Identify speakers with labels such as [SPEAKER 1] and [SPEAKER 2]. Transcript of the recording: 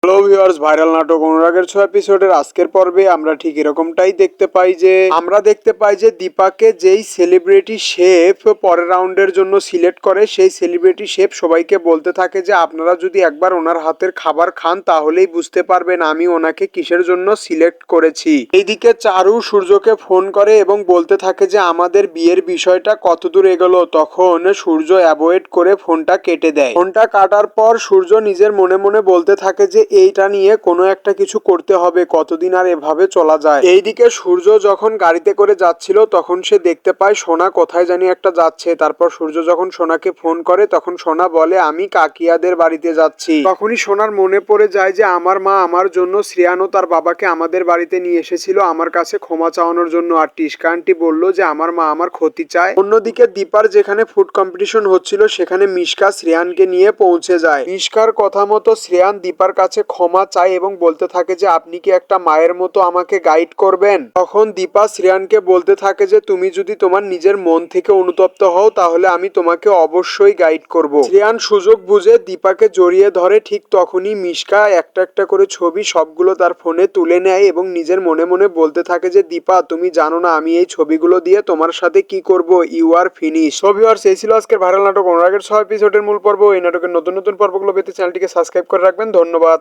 [SPEAKER 1] Hello viewers, viral নাটক অনুরাগের 6 এপিসোডের আজকের পর্বে আমরা ঠিক এরকমটাই দেখতে পাই যে দীপাকে যেই সেলিব্রিটি শেফ পরের রাউন্ডের জন্য সিলেক্ট করে, সেই সেলিব্রিটি শেফ সবাইকে বলতে থাকে যে আপনারা যদি একবার ওনার হাতের খাবার খান তাহলেই বুঝতে পারবেন আমি ওনাকে কিসের জন্য সিলেক্ট করেছি। এইদিকে চারু সূর্যকে ফোন করে এবং বলতে থাকে যে আমাদের বিয়ের বিষয়টা কতদূর এগোলো। তখন সূর্য অ্যাভয়েড করে ফোনটা কেটে দেয়। ফোনটা কাটার পর সূর্য নিজের মনে মনে বলতে থাকে যে এইটা নিয়ে কোনো একটা কিছু করতে হবে, কতদিন আর এভাবে চলা যায়। এইদিকে সূর্য যখন গাড়িতে করে যাচ্ছিল তখন সে দেখতে পায় সোনা কোথায় জানি একটা যাচ্ছে। তারপর সূর্য যখন সোনাকে ফোন করে তখন সোনা বলে আমি কাকিয়াদের বাড়িতে যাচ্ছি। তখনই সোনার মনে পড়ে যায় যে আমার মা আমার জন্য শ্রেয়ান ও তার বাবাকে আমাদের বাড়িতে নিয়ে এসেছিল আমার কাছে ক্ষমা চাওয়ানোর জন্য, আর টিস্কা আন্টি বললো যে আমার মা আমার ক্ষতি চায়। অন্যদিকে দীপার যেখানে ফুড কম্পিটিশন হচ্ছিল সেখানে মিশকা শ্রেয়ানকে নিয়ে পৌঁছে যায়। মিশকার কথা মতো শ্রেয়ান দীপার কাছে ক্ষমা চায় এবং বলতে থাকে যে আপনি কি একটা মায়ের মতো আমাকে গাইড করবেন। তখন দীপা শ্রেয়ানকে বলতে থাকে যে তুমি যদি তোমার নিজের মন থেকে অনুতপ্ত হও তাহলে আমি তোমাকে অবশ্যই গাইড করব। শ্রেয়ান সুযোগ বুঝে দীপাকে জড়িয়ে ধরে। ঠিক তখনই মিশকা একটা একটা করে ছবি সবগুলো তার ফোনে তুলে নেয় এবং নিজের মনে মনে বলতে থাকে যে দীপা তুমি জানো না আমি এই ছবিগুলো দিয়ে তোমার সাথে কি করব, you are finish. So viewers, এই ছিল আজকের ভাইরাল নাটক অনুরাগের 6 এপিসোডের মূল পর্ব। এই নাটকের নতুন নতুন পর্বগুলো পেতে চ্যানেলটিকে সাবস্ক্রাইব করে রাখবেন। ধন্যবাদ।